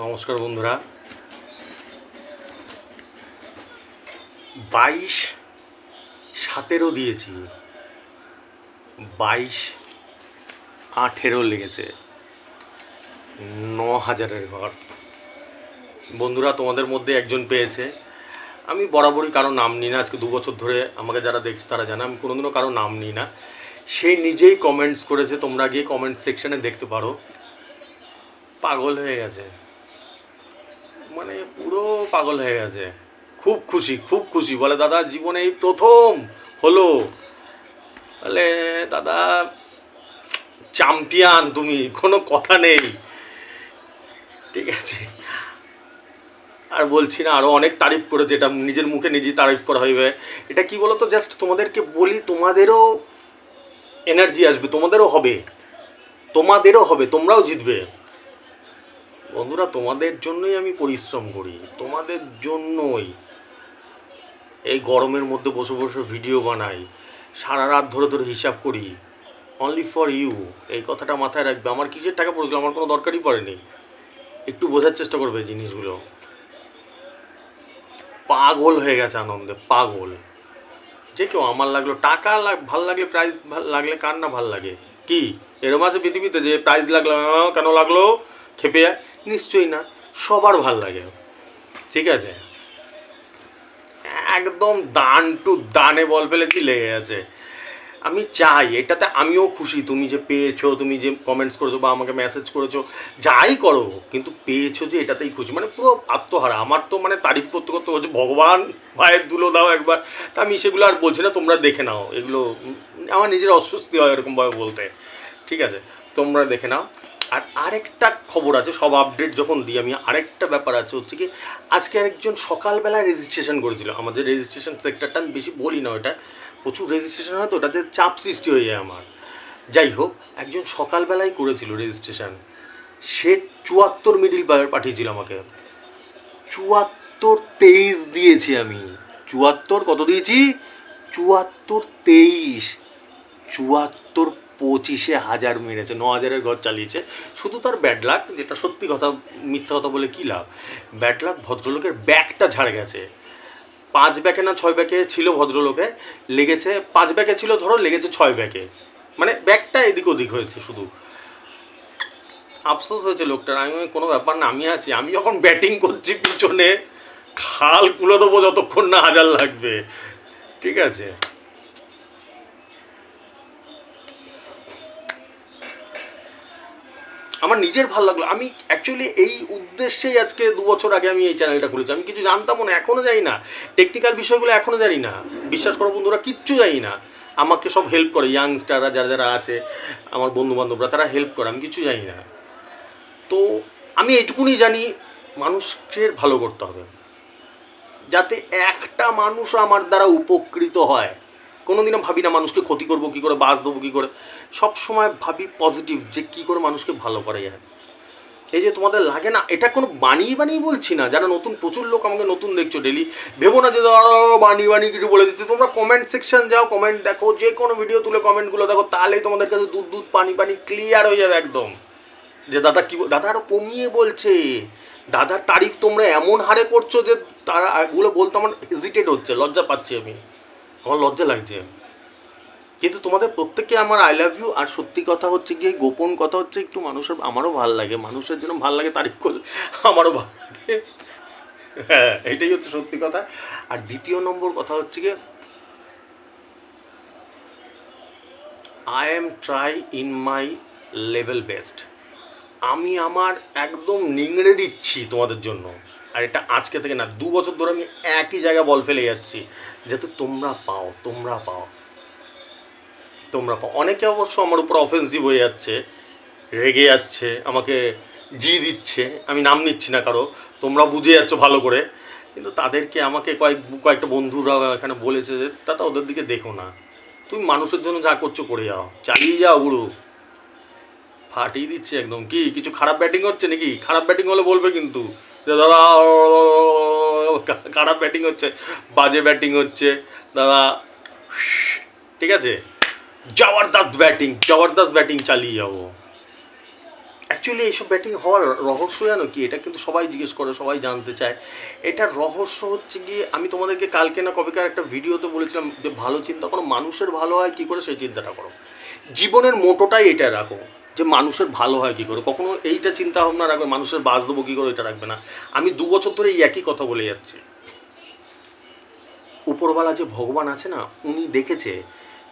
নমস্কার বন্ধুরা। 22-17 দিয়েছি, 22-18 লেগেছে, 9,000-এর ঘর। বন্ধুরা, তোমাদের মধ্যে একজন পেয়েছে। আমি বরাবরই কারো নাম নিই না, আজকে 2 বছর ধরে আমাকে যারা দেখছে তারা জানে আমি কোনোদিনও কারো নাম নিই না। সে নিজেই কমেন্টস করেছে, তোমরা গিয়ে কমেন্ট সেকশনে দেখতে পারো। পাগল হয়ে গেছে, মানে পুরো পাগল হয়ে গেছে। খুব খুশি, খুব খুশি। বলে দাদা জীবনে এই প্রথম হলো। বলে দাদা চ্যাম্পিয়ন, তুমি কোনো কথা নেই। ঠিক আছে, আর বলছি না, আরও অনেক তারিফ করেছে। এটা নিজের মুখে নিজেই তারিফ করা হইবে। এটা কি বলো তো, জাস্ট তোমাদেরকে বলি, তোমাদেরও এনার্জি আসবে, তোমাদেরও হবে, তোমরাও জিতবে। বন্ধুরা, তোমাদের জন্যই আমি পরিশ্রম করি, তোমাদের জন্যই এই গরমের মধ্যে বসে বসে ভিডিও বানাই, সারা রাত ধরে ধরে হিসাব করি, অনলি ফর ইউ। এই কথাটা মাথায় রাখবে। আমার কিসের টাকা পড়েছিল, আমার কোনো দরকারই পড়েনি। একটু বোঝার চেষ্টা করবে জিনিসগুলো। পাগল হয়ে গেছে আনন্দে, পাগল। যে কেউ, আমার লাগলো টাকা ভাল লাগলে, প্রাইজ ভাল লাগলে কার না ভাল লাগে? কি এরম আছে পৃথিবীতে যে প্রাইজ লাগলো কেন লাগলো খেপে যায়? নিশ্চয়ই না, সবার ভাল লাগে। ঠিক আছে, একদম দান টু দানে বল ফেলেছি, লেগে গেছে। আমি চাই, এটাতে আমিও খুশি। তুমি যে পেয়েছো, তুমি যে কমেন্টস করেছো বা আমাকে মেসেজ করেছো, যাই করো, কিন্তু পেয়েছো যে এটাতেই খুশি। মানে পুরো আত্মহারা। আমার তো মানে তারিফ করতে করতে বলছে ভগবান ভাইয়ের দুলো দাও একবার। তা আমি সেগুলো আর বলছি না, তোমরা দেখে নাও। এগুলো আমার নিজের অস্বস্তি হয় এরকমভাবে বলতে। ঠিক আছে, তোমরা দেখে নাও। আর আরেকটা খবর আছে, সব আপডেট যখন দিই আমি, আরেকটা ব্যাপার আছে, হচ্ছে কি আজকে একজন সকালবেলা রেজিস্ট্রেশন করেছিল। আমাদের রেজিস্ট্রেশন সেক্টরটা আমি বেশি বলি না, ওটা প্রচুর রেজিস্ট্রেশন হয় তো, ওটাতে চাপ সৃষ্টি হয়ে যায় আমার। যাই হোক, একজন সকালবেলায় করেছিল রেজিস্ট্রেশন। সে 74 মিডিল পাঠিয়েছিল আমাকে। 74-23 দিয়েছি আমি। 74 কত দিয়েছি? 74-23। 74-25-এ 1000 মেরেছে, 9,000-এর ঘর চালিয়েছে। শুধু তার ব্যাড লাক, যেটা সত্যি কথা, মিথ্যা কথা বলে কী লাভ। ব্যাড লাক, ভদ্রলোকের ব্যাগটা ঝাড় গেছে। 5 ব্যাকে না 6 ব্যাকে ছিল ভদ্রলোকের, লেগেছে 5 ব্যাকে ছিল ধরো, লেগেছে 6 ব্যাকে। মানে ব্যাগটা এদিক ওদিক হয়েছে শুধু। আফসোস হয়েছে লোকটার। আমি কোনো ব্যাপার না, আমি আছি। আমি যখন ব্যাটিং করছি পিছনে, খাল খুলে দেবো যতক্ষণ না 1000 লাগবে। ঠিক আছে, আমার নিজের ভালো লাগলো। আমি অ্যাকচুয়ালি এই উদ্দেশ্যেই আজকে 2 বছর আগে আমি এই চ্যানেলটা খুলেছি। আমি কিছু জানতামও না, এখনও জানি না টেকনিক্যাল বিষয়গুলো, এখনও জানি না। বিশ্বাস করো বন্ধুরা, কিচ্ছু জানি না। আমাকে সব হেল্প করে, ইয়াংস্টাররা যারা যারা আছে, আমার বন্ধুবান্ধবরা, তারা হেল্প করে। আমি কিছু জানি না। তো আমি এইটুকুনি জানি, মানুষের ভালো করতে হবে, যাতে একটা মানুষ আমার দ্বারা উপকৃত হয়। কোনোদিনও ভাবি না মানুষকে ক্ষতি করবো কী করে, বাস দেবো কী করে। সব সময় ভাবি পজিটিভ, যে কী করে মানুষকে ভালো করা যায়। এই যে তোমাদের লাগে না, এটা কোনো বানিয়ে বানিয়ে বলছি না। যারা নতুন, প্রচুর লোক আমাকে নতুন দেখছো ডেলি, ভেবো না যে বানিয়ে বানিয়ে কিছু বলে দিচ্ছে। তোমরা কমেন্ট সেকশন যাও, কমেন্ট দেখো, যে কোনো ভিডিও তুলে কমেন্টগুলো দেখো, তাহলেই তোমাদের কাছে দুধ দুধ পানি পানি ক্লিয়ার হয়ে যাবে একদম। যে দাদা কি, দাদা আরও কমিয়ে বলছে। দাদার তারিফ তোমরা এমন হারে করছো যে তারা এগুলো বলতে আমার হেজিটেট হচ্ছে, লজ্জা পাচ্ছি আমি, আমার লজ্জা লাগছে। কিন্তু তোমাদের প্রত্যেককে আমার আই লাভ ইউ। আর সত্যি কথা হচ্ছে গিয়ে, গোপন কথা হচ্ছে, একটু মানুষের, আমারও ভাল লাগে, মানুষের জন্য ভাল লাগে তারিফ করলে, আমারও ভাল লাগে। হ্যাঁ, এটাই হচ্ছে সত্যি কথা। আর দ্বিতীয় নম্বর কথা হচ্ছে গিয়ে, I am try in my level best. আমি আমার একদম নিংড়ে দিচ্ছি তোমাদের জন্য। আর এটা আজকে থেকে না, 2 বছর ধরে আমি একই জায়গায় বল ফেলে যাচ্ছি, যাতে তোমরা পাও, তোমরা পাও, তোমরা পাও। অনেকে অবশ্য আমার উপর অফেন্সিভ হয়ে যাচ্ছে, রেগে যাচ্ছে, আমাকে জি দিচ্ছে। আমি নাম নিচ্ছি না কারো, তোমরা বুঝে যাচ্ছ ভালো করে। কিন্তু তাদেরকে আমাকে কয়েকটা বন্ধুরা এখানে বলেছে যে দাদা ওদের দিকে দেখো না, তুমি মানুষের জন্য যা করছো করে যাও, চালিয়ে যাও গুরু। ফাটিয়ে দিচ্ছে একদম। কি কিছু খারাপ ব্যাটিং হচ্ছে নাকি? খারাপ ব্যাটিং হলে বলবে কিন্তু, যে দাদা খারাপ ব্যাটিং হচ্ছে, বাজে ব্যাটিং হচ্ছে দাদা। ঠিক আছে, জবরদস্ত ব্যাটিং, জবরদস্ত ব্যাটিং চালিয়ে যাবো। অ্যাকচুয়ালি এইসব ব্যাটিং হওয়ার রহস্য জানো কি, এটা কিন্তু সবাই জিজ্ঞেস করে, সবাই জানতে চায়। এটার রহস্য হচ্ছে গিয়ে, আমি তোমাদেরকে কালকে না কবেকার একটা ভিডিওতে বলেছিলাম যে ভালো চিন্তা করো, মানুষের ভালো হয় কী করে সেই চিন্তাটা করো। জীবনের মোটোটাই এটা রাখো যে মানুষের ভালো হয় কী করে, কখনো এইটা চিন্তা ভাবনা রাখবে মানুষের বাস দেবো কী করে, এটা রাখবে না। আমি 2 বছর ধরে এই একই কথা বলে যাচ্ছি। উপরওয়ালা যে ভগবান আছে না, উনি দেখেছে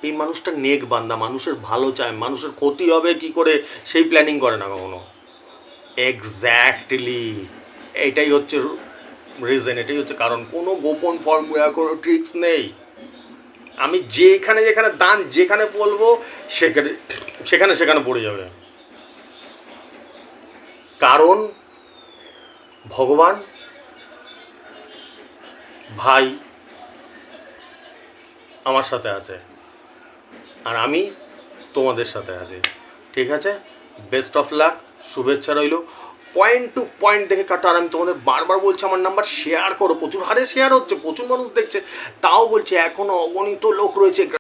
এই মানুষটা নেক বান্দা, মানুষের ভালো চায়, মানুষের ক্ষতি হবে কি করে সেই প্ল্যানিং করে না কখনো। এক্স্যাক্টলি এটাই হচ্ছে রিজন, এটাই হচ্ছে কারণ। কোনো গোপন ফর্মুলা, কোনো ট্রিক্স নেই। আমি যেখানে যেখানে দান যেখানে বলবো সেখানে সেখানে সেখানে পড়ে যাবে, কারণ ভগবান, ভাই আমার সাথে আছে, আর আমি তোমাদের সাথে আছি। ঠিক আছে, বেস্ট অফ লাক, শুভেচ্ছা রইল। পয়েন্ট টু পয়েন্ট দেখে কাটো। আর আমি তোমাদের বারবার বলছি আমার নাম্বার শেয়ার করো, প্রচুর হারে শেয়ার হচ্ছে, প্রচুর মানুষ দেখছে, তাও বলছে এখনো অগণিত লোক রয়েছে